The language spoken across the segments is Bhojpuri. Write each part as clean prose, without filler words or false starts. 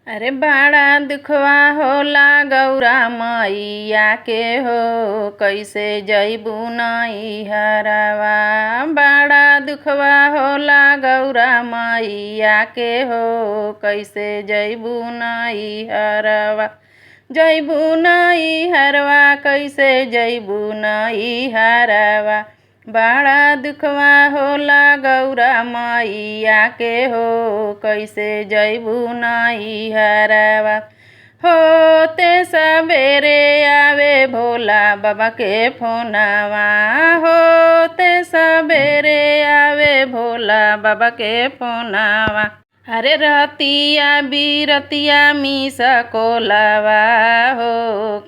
अरे बड़ा दुखवा होला गौरा मैया के हो, कैसे जइबू नैहरवा। बड़ा दुखवा होला गौरा मैया के हो, कैसे जइबू नैहरवा। जइबू नैहरवा कैसे जइबू नैहरवा। बड़ा दुखवा होला गौरा मैया के हो, कैसे जइबू नैहरवा। होते सबेरे आवे भोला बाबा के फोनवा, होते सबेरे आवे भोला बाबा के फोनवा। अरे रतिया बिरतिया मिसा कोलावा हो,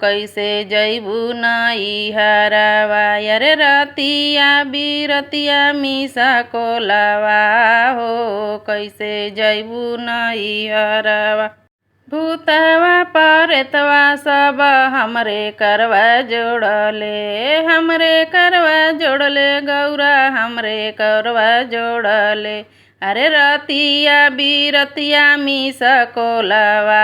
कैसे जइबू नैहरवा। अरे रतिया बिरतिया मिसा कोलावा हो, कैसे जइबू नैहरवा। भूतवा परेतवा सब हमरे करवा जोड़ले, हमरे करवा जोड़ले गौरा हमरे करवा जोड़ले। अरे रतिया बिरतिया मिसा कोलावा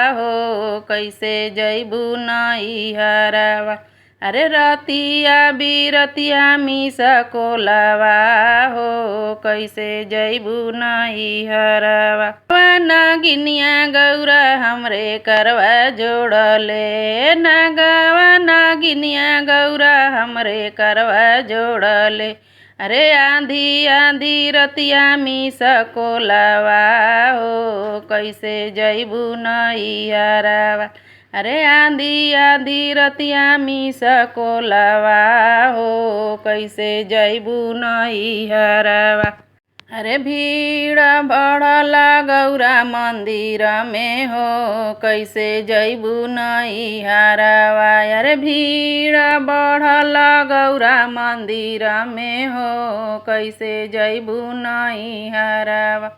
हो, कैसे जइबू नैहरवा। अरे रतिया बिरतिया मिसा कोलावा हो, कैसे जइबू नैहरवा। नागिनिया गौरा हमरे करवा जोड़ले, नागवा नागिनिया गौरा हमरे करवा जोड़ले। अरे आंधी आंधी रतिया मिसा कोलावा हो, कैसे जइबू नैहरवा। अरे आंधी आंधी रतिया मिसा कोलावा हो, कैसे जइबू नैहरवा। अरे भीड़ बढ़ल गौरा मंदिर में हो, कैसे जइबू नैहरवा। अरे भीड़ बढ़ल गौरा मंदिर में हो, कैसे जइबू नैहरवा।